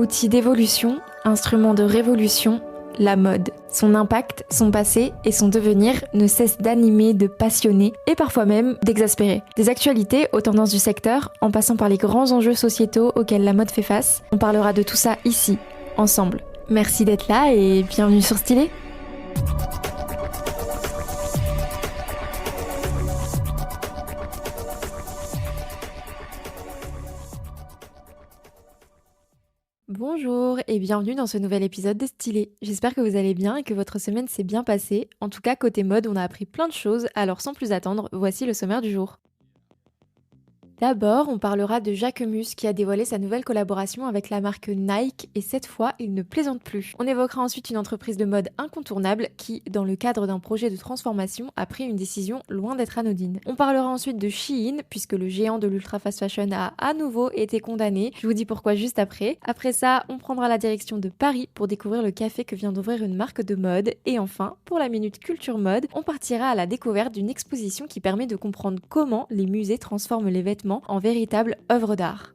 Outil d'évolution, instrument de révolution, la mode. Son impact, son passé et son devenir ne cessent d'animer, de passionner et parfois même d'exaspérer. Des actualités aux tendances du secteur, en passant par les grands enjeux sociétaux auxquels la mode fait face, on parlera de tout ça ici, ensemble. Merci d'être là et bienvenue sur Stylé. Bonjour et bienvenue dans ce nouvel épisode de Stylé. J'espère que vous allez bien et que votre semaine s'est bien passée. En tout cas, côté mode, on a appris plein de choses, alors sans plus attendre, voici le sommaire du jour. D'abord, on parlera de Jacquemus qui a dévoilé sa nouvelle collaboration avec la marque Nike et cette fois, il ne plaisante plus. On évoquera ensuite une entreprise de mode incontournable qui, dans le cadre d'un projet de transformation, a pris une décision loin d'être anodine. On parlera ensuite de Shein puisque le géant de l'ultra fast fashion a à nouveau été condamné. Je vous dis pourquoi juste après. Après ça, on prendra la direction de Paris pour découvrir le café que vient d'ouvrir une marque de mode. Et enfin, pour la minute culture mode, on partira à la découverte d'une exposition qui permet de comprendre comment les musées transforment les vêtements en véritable œuvre d'art.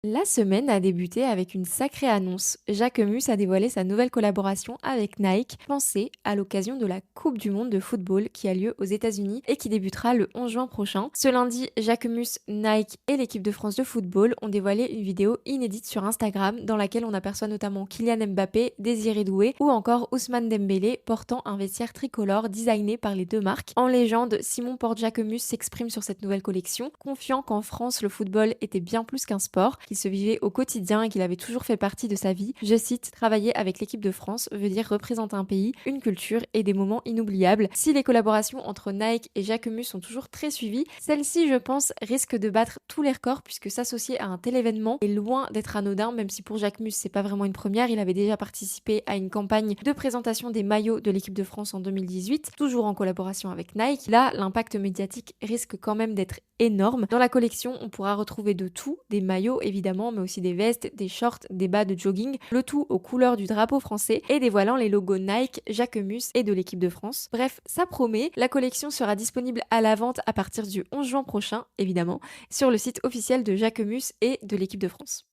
La semaine a débuté avec une sacrée annonce. Jacquemus a dévoilé sa nouvelle collaboration avec Nike, pensée à l'occasion de la Coupe du Monde de football qui a lieu aux États-Unis et qui débutera le 11 juin prochain. Ce lundi, Jacquemus, Nike et l'équipe de France de football ont dévoilé une vidéo inédite sur Instagram dans laquelle on aperçoit notamment Kylian Mbappé, Désiré Doué ou encore Ousmane Dembélé portant un vestiaire tricolore designé par les deux marques. En légende, Simon Porte-Jacquemus s'exprime sur cette nouvelle collection, confiant qu'en France, le football était bien plus qu'un sport, qu'il se vivait au quotidien et qu'il avait toujours fait partie de sa vie. Je cite, travailler avec l'équipe de France veut dire représenter un pays, une culture et des moments inoubliables. Si les collaborations entre Nike et Jacquemus sont toujours très suivies, celle-ci, je pense, risque de battre tous les records puisque s'associer à un tel événement est loin d'être anodin, même si pour Jacquemus, c'est pas vraiment une première. Il avait déjà participé à une campagne de présentation des maillots de l'équipe de France en 2018, toujours en collaboration avec Nike. Là, l'impact médiatique risque quand même d'être énorme. Dans la collection, on pourra retrouver de tout, des maillots évidemment, mais aussi des vestes, des shorts, des bas de jogging, le tout aux couleurs du drapeau français et dévoilant les logos Nike, Jacquemus et de l'équipe de France. Bref, ça promet, la collection sera disponible à la vente à partir du 11 juin prochain, évidemment, sur le site officiel de Jacquemus et de l'équipe de France.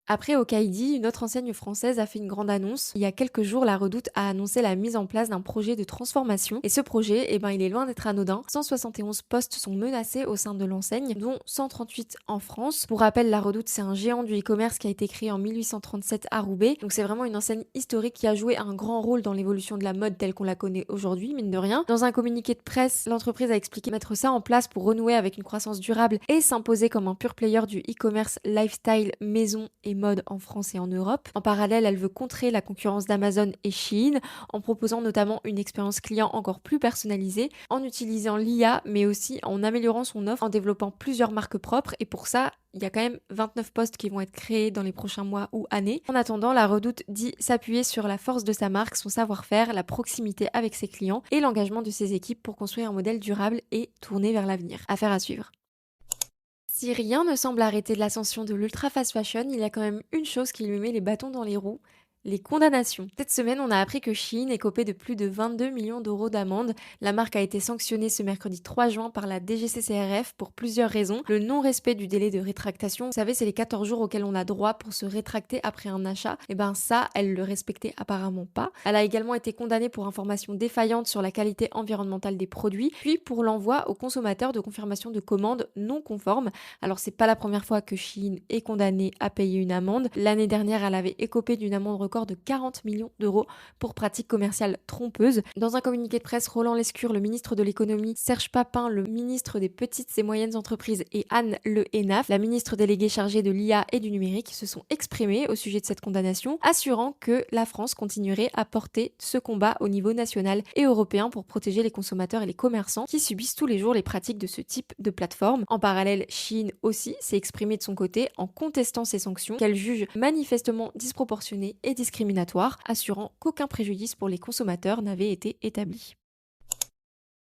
Après Okaïdi, une autre enseigne française a fait une grande annonce. Il y a quelques jours, la Redoute a annoncé la mise en place d'un projet de transformation. Et ce projet, il est loin d'être anodin. 171 postes sont menacés au sein de l'enseigne, dont 138 en France. Pour rappel, la Redoute, c'est un géant du e-commerce qui a été créé en 1837 à Roubaix. Donc c'est vraiment une enseigne historique qui a joué un grand rôle dans l'évolution de la mode telle qu'on la connaît aujourd'hui, mine de rien. Dans un communiqué de presse, l'entreprise a expliqué mettre ça en place pour renouer avec une croissance durable et s'imposer comme un pur player du e-commerce lifestyle, maison et mode en France et en Europe. En parallèle, elle veut contrer la concurrence d'Amazon et Shein en proposant notamment une expérience client encore plus personnalisée, en utilisant l'IA mais aussi en améliorant son offre, en développant plusieurs marques propres et pour ça, il y a quand même 29 postes qui vont être créés dans les prochains mois ou années. En attendant, la Redoute dit s'appuyer sur la force de sa marque, son savoir-faire, la proximité avec ses clients et l'engagement de ses équipes pour construire un modèle durable et tourné vers l'avenir. Affaire à suivre. Si rien ne semble arrêter de l'ascension de l'ultra fast fashion, il y a quand même une chose qui lui met les bâtons dans les roues. Les condamnations. Cette semaine, on a appris que Shein est copé de plus de 22 millions d'euros d'amende. La marque a été sanctionnée ce mercredi 3 juin par la DGCCRF pour plusieurs raisons. Le non-respect du délai de rétractation, vous savez, c'est les 14 jours auxquels on a droit pour se rétracter après un achat. Et ça, elle le respectait apparemment pas. Elle a également été condamnée pour information défaillante sur la qualité environnementale des produits, puis pour l'envoi aux consommateurs de confirmation de commande non conforme. Alors c'est pas la première fois que Shein est condamnée à payer une amende. L'année dernière, elle avait écopé d'une amende record de 40 millions d'euros pour pratiques commerciales trompeuses. Dans un communiqué de presse, Roland Lescure, le ministre de l'économie, Serge Papin, le ministre des petites et moyennes entreprises et Anne Le Hénaff, la ministre déléguée chargée de l'IA et du numérique, se sont exprimés au sujet de cette condamnation, assurant que la France continuerait à porter ce combat au niveau national et européen pour protéger les consommateurs et les commerçants qui subissent tous les jours les pratiques de ce type de plateforme. En parallèle, Shein aussi s'est exprimée de son côté en contestant ces sanctions qu'elle juge manifestement disproportionnées et discriminatoire, assurant qu'aucun préjudice pour les consommateurs n'avait été établi.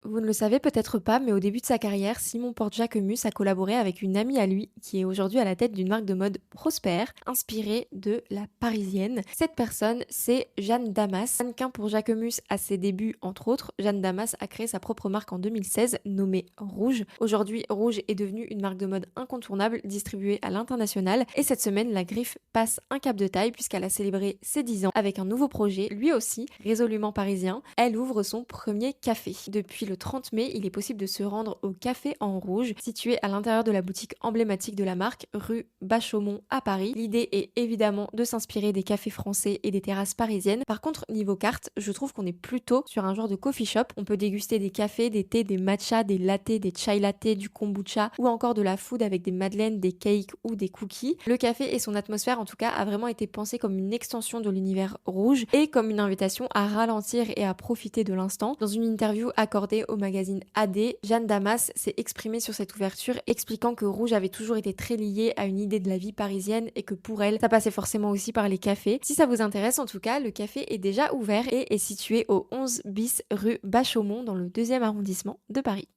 Vous ne le savez peut-être pas, mais au début de sa carrière, Simon Porte-Jacquemus a collaboré avec une amie à lui qui est aujourd'hui à la tête d'une marque de mode prospère, inspirée de la parisienne. Cette personne, c'est Jeanne Damas. Mannequin pour Jacquemus à ses débuts, entre autres, Jeanne Damas a créé sa propre marque en 2016, nommée Rouge. Aujourd'hui, Rouge est devenue une marque de mode incontournable, distribuée à l'international. Et cette semaine, la Griffe passe un cap de taille puisqu'elle a célébré ses 10 ans avec un nouveau projet, lui aussi, résolument parisien. Elle ouvre son premier café. Depuis le 30 mai, il est possible de se rendre au Café en Rouge, situé à l'intérieur de la boutique emblématique de la marque, rue Bachaumont à Paris. L'idée est évidemment de s'inspirer des cafés français et des terrasses parisiennes. Par contre, niveau carte, je trouve qu'on est plutôt sur un genre de coffee shop. On peut déguster des cafés, des thés, des matchas, des lattés, des chai lattés, du kombucha ou encore de la food avec des madeleines, des cakes ou des cookies. Le café et son atmosphère, en tout cas, a vraiment été pensé comme une extension de l'univers rouge et comme une invitation à ralentir et à profiter de l'instant. Dans une interview accordée au magazine AD, Jeanne Damas s'est exprimée sur cette ouverture, expliquant que Rouge avait toujours été très lié à une idée de la vie parisienne et que pour elle, ça passait forcément aussi par les cafés. Si ça vous intéresse, en tout cas, le café est déjà ouvert et est situé au 11 bis rue Bachaumont dans le 2e arrondissement de Paris.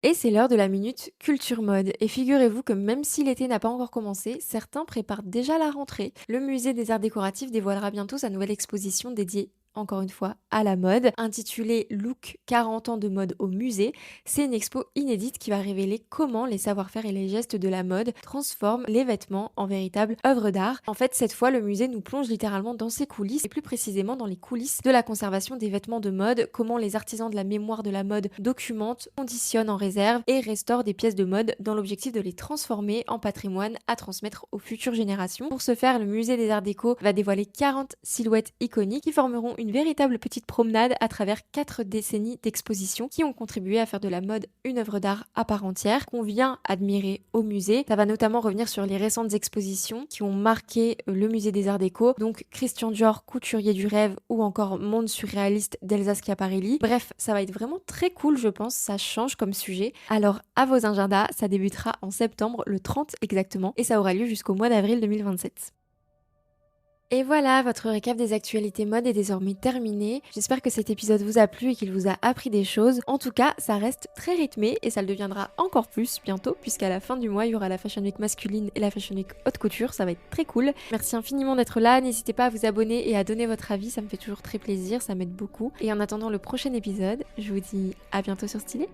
Et c'est l'heure de la minute culture mode. Et figurez-vous que même si l'été n'a pas encore commencé, certains préparent déjà la rentrée. Le musée des arts décoratifs dévoilera bientôt sa nouvelle exposition dédiée encore une fois, à la mode, intitulée Look 40 ans de mode au musée. C'est une expo inédite qui va révéler comment les savoir-faire et les gestes de la mode transforment les vêtements en véritables œuvres d'art. En fait, cette fois, le musée nous plonge littéralement dans ses coulisses, et plus précisément dans les coulisses de la conservation des vêtements de mode, comment les artisans de la mémoire de la mode documentent, conditionnent en réserve et restaurent des pièces de mode dans l'objectif de les transformer en patrimoine à transmettre aux futures générations. Pour ce faire, le musée des arts déco va dévoiler 40 silhouettes iconiques qui formeront une véritable petite promenade à travers 4 décennies d'exposition qui ont contribué à faire de la mode une œuvre d'art à part entière qu'on vient admirer au musée. Ça va notamment revenir sur les récentes expositions qui ont marqué le musée des arts déco, donc Christian Dior, couturier du rêve, ou encore Monde surréaliste d'Elsa Schiaparelli. Bref, ça va être vraiment très cool, je pense, ça change comme sujet. Alors à vos agendas, ça débutera en septembre, le 30 exactement, et ça aura lieu jusqu'au mois d'avril 2027. Et voilà, votre récap des actualités mode est désormais terminé. J'espère que cet épisode vous a plu et qu'il vous a appris des choses. En tout cas, ça reste très rythmé et ça le deviendra encore plus bientôt, puisqu'à la fin du mois, il y aura la Fashion Week masculine et la Fashion Week haute couture. Ça va être très cool. Merci infiniment d'être là. N'hésitez pas à vous abonner et à donner votre avis. Ça me fait toujours très plaisir. Ça m'aide beaucoup. Et en attendant le prochain épisode, je vous dis à bientôt sur Stylé.